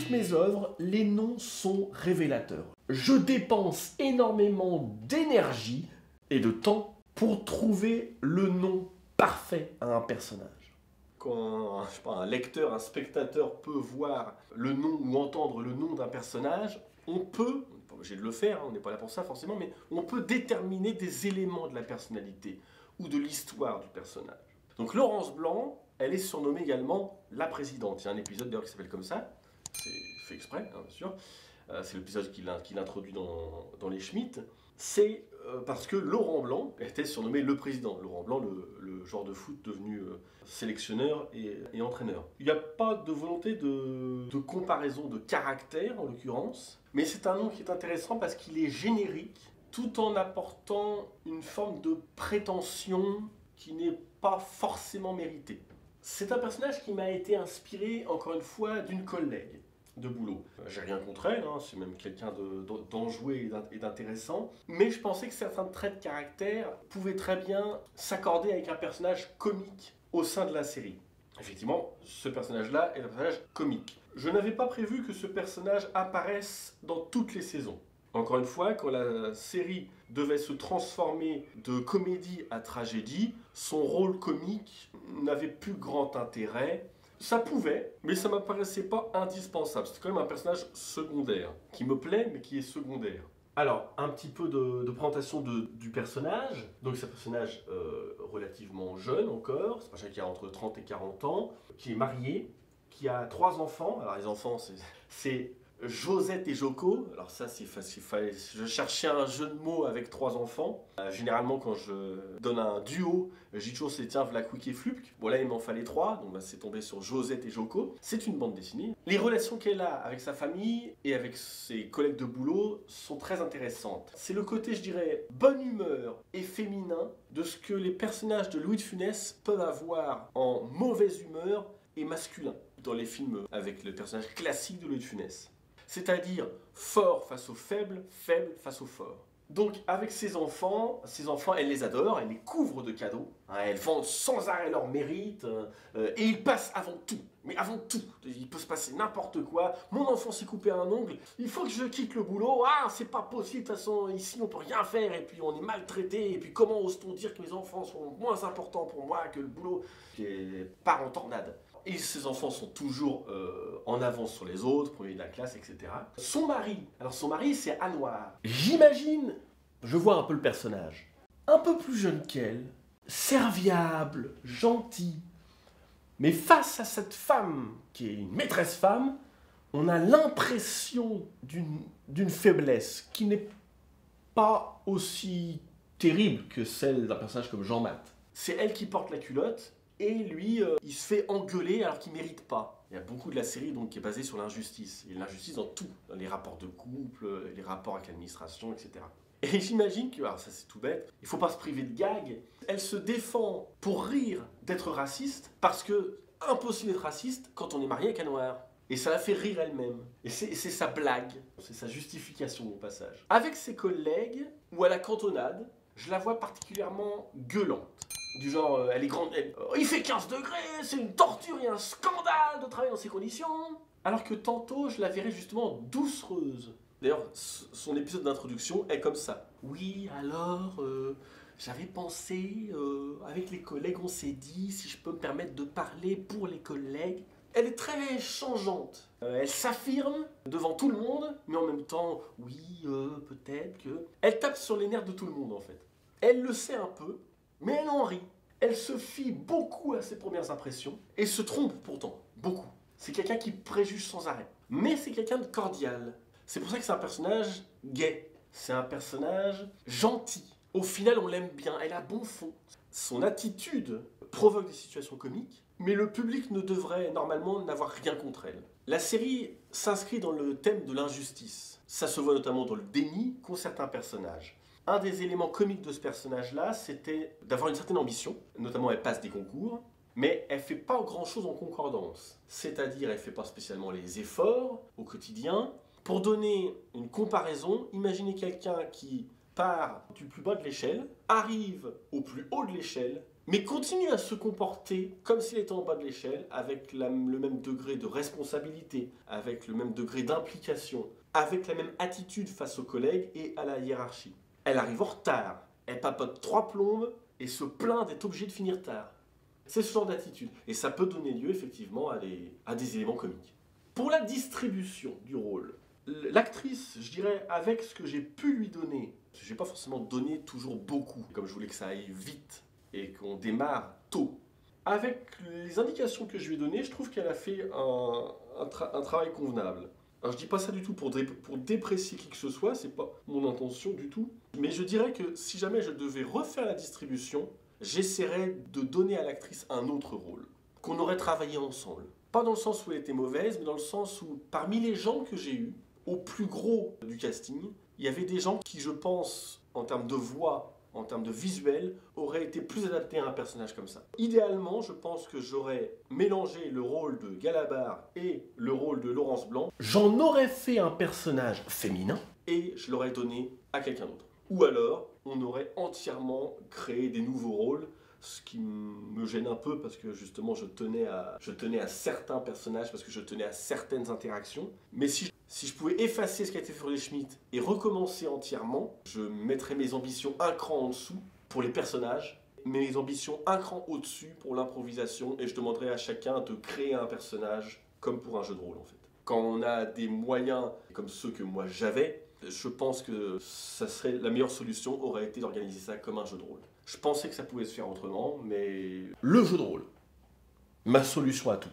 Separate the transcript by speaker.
Speaker 1: toutes mes œuvres, les noms sont révélateurs. Je dépense énormément d'énergie et de temps pour trouver le nom parfait à un personnage. Quand je sais pas, un lecteur, un spectateur peut voir le nom ou entendre le nom d'un personnage, on n'est pas obligé de le faire, hein, on n'est pas là pour ça forcément, mais on peut déterminer des éléments de la personnalité ou de l'histoire du personnage. Donc Laurence Blanc, elle est surnommée également la présidente. Il y a un épisode d'ailleurs qui s'appelle comme ça, c'est fait exprès, hein, bien sûr. C'est l'épisode qu'il introduit dans les Schmitt. C'est parce que Laurent Blanc était surnommé le président. Laurent Blanc, le joueur de foot devenu sélectionneur et entraîneur. Il n'y a pas de volonté de comparaison de caractère en l'occurrence, mais c'est un nom qui est intéressant parce qu'il est générique tout en apportant une forme de prétention qui n'est pas forcément méritée. C'est un personnage qui m'a été inspiré, encore une fois, d'une collègue de boulot. J'ai rien contre elle, hein, c'est même quelqu'un d'enjoué et d'intéressant, mais je pensais que certains traits de caractère pouvaient très bien s'accorder avec un personnage comique au sein de la série. Effectivement, ce personnage-là est un personnage comique. Je n'avais pas prévu que ce personnage apparaisse dans toutes les saisons. Encore une fois, quand la série devait se transformer de comédie à tragédie, son rôle comique n'avait plus grand intérêt. Ça pouvait, mais ça ne m'apparaissait pas indispensable. C'est quand même un personnage secondaire, qui me plaît, mais qui est secondaire. Alors, un petit peu de présentation du personnage. Donc, c'est un personnage relativement jeune encore. C'est un personnage qui a entre 30 et 40 ans, qui est marié, qui a 3 enfants. Alors, les enfants, c'est Josette et Joko. Alors ça, c'est facile. Je cherchais un jeu de mots avec 3 enfants. Généralement, quand je donne un duo, je dis toujours c'est tiens, v'là Quick et Flupk. Bon là, il m'en fallait 3, donc c'est tombé sur Josette et Joko. C'est une bande dessinée. Les relations qu'elle a avec sa famille et avec ses collègues de boulot sont très intéressantes. C'est le côté, je dirais, bonne humeur et féminin de ce que les personnages de Louis de Funès peuvent avoir en mauvaise humeur et masculin dans les films avec le personnage classique de Louis de Funès. C'est-à-dire fort face aux faibles, faible face aux forts. Donc avec ses enfants, elle les adore, elle les couvre de cadeaux, hein, elle vante sans arrêt leur mérite, et il passe avant tout, mais avant tout, il peut se passer n'importe quoi. Mon enfant s'est coupé un ongle, il faut que je quitte le boulot, ah c'est pas possible, de toute façon ici on peut rien faire, et puis on est maltraité, et puis comment ose-t-on dire que mes enfants sont moins importants pour moi que le boulot, qui part en tornade. Et ses enfants sont toujours en avance sur les autres, premier de la classe, etc. Son mari c'est Anouar. J'imagine, je vois un peu le personnage, un peu plus jeune qu'elle, serviable, gentil. Mais face à cette femme, qui est une maîtresse femme, on a l'impression d'une faiblesse qui n'est pas aussi terrible que celle d'un personnage comme Jean-Math. C'est elle qui porte la culotte, et lui, il se fait engueuler alors qu'il ne mérite pas. Il y a beaucoup de la série donc, qui est basée sur l'injustice. Et l'injustice dans tout, dans les rapports de couple, les rapports avec l'administration, etc. Et j'imagine que, alors ça c'est tout bête, il ne faut pas se priver de gags. Elle se défend pour rire d'être raciste, parce que impossible d'être raciste quand on est marié avec un noir. Et ça la fait rire elle-même. Et c'est sa blague, c'est sa justification au passage. Avec ses collègues, ou à la cantonade, je la vois particulièrement gueulante. Du genre, elle est grande, il fait 15 degrés, c'est une torture et un scandale de travailler dans ces conditions. Alors que tantôt, je la verrais justement doucereuse. D'ailleurs, son épisode d'introduction est comme ça. Oui, alors, j'avais pensé, avec les collègues, on s'est dit, si je peux me permettre de parler pour les collègues. Elle est très changeante. Elle s'affirme devant tout le monde, mais en même temps, oui, peut-être que... Elle tape sur les nerfs de tout le monde, en fait. Elle le sait un peu, mais elle en rit. Elle se fie beaucoup à ses premières impressions et se trompe pourtant, beaucoup. C'est quelqu'un qui préjuge sans arrêt. Mais c'est quelqu'un de cordial. C'est pour ça que c'est un personnage gai. C'est un personnage gentil. Au final, on l'aime bien. Elle a bon fond. Son attitude provoque des situations comiques, mais le public ne devrait normalement n'avoir rien contre elle. La série s'inscrit dans le thème de l'injustice. Ça se voit notamment dans le déni qu'ont certains personnages. Un des éléments comiques de ce personnage-là, c'était d'avoir une certaine ambition. Notamment, elle passe des concours, mais elle ne fait pas grand-chose en concordance. C'est-à-dire, elle ne fait pas spécialement les efforts au quotidien. Pour donner une comparaison, imaginez quelqu'un qui part du plus bas de l'échelle, arrive au plus haut de l'échelle, mais continue à se comporter comme s'il était en bas de l'échelle, avec le même degré de responsabilité, avec le même degré d'implication, avec la même attitude face aux collègues et à la hiérarchie. Elle arrive en retard, elle papote 3 plombes et se plaint d'être obligée de finir tard. C'est ce genre d'attitude. Et ça peut donner lieu effectivement à des éléments comiques. Pour la distribution du rôle, l'actrice, je dirais, avec ce que j'ai pu lui donner, je n'ai pas forcément donné toujours beaucoup, comme je voulais que ça aille vite et qu'on démarre tôt. Avec les indications que je lui ai données, je trouve qu'elle a fait un travail convenable. Alors je dis pas ça du tout pour déprécier qui que ce soit, c'est pas mon intention du tout. Mais je dirais que si jamais je devais refaire la distribution, j'essaierais de donner à l'actrice un autre rôle, qu'on aurait travaillé ensemble. Pas dans le sens où elle était mauvaise, mais dans le sens où parmi les gens que j'ai eus, au plus gros du casting, il y avait des gens qui, je pense, en termes de voix, en termes de visuel, auraient été plus adaptés à un personnage comme ça. Idéalement, je pense que j'aurais mélangé le rôle de Galabar et le rôle de Laurence Blanc. J'en aurais fait un personnage féminin et je l'aurais donné à quelqu'un d'autre. Ou alors, on aurait entièrement créé des nouveaux rôles, ce qui me gêne un peu parce que justement je tenais à certains personnages, parce que je tenais à certaines interactions. Mais si je pouvais effacer ce qui a été fait pour les Schmitt et recommencer entièrement, je mettrais mes ambitions un cran en dessous pour les personnages, mes ambitions un cran au-dessus pour l'improvisation, et je demanderais à chacun de créer un personnage comme pour un jeu de rôle en fait. Quand on a des moyens comme ceux que moi j'avais, je pense que ça serait la meilleure solution aurait été d'organiser ça comme un jeu de rôle. Je pensais que ça pouvait se faire autrement, mais le jeu de rôle, ma solution à tout.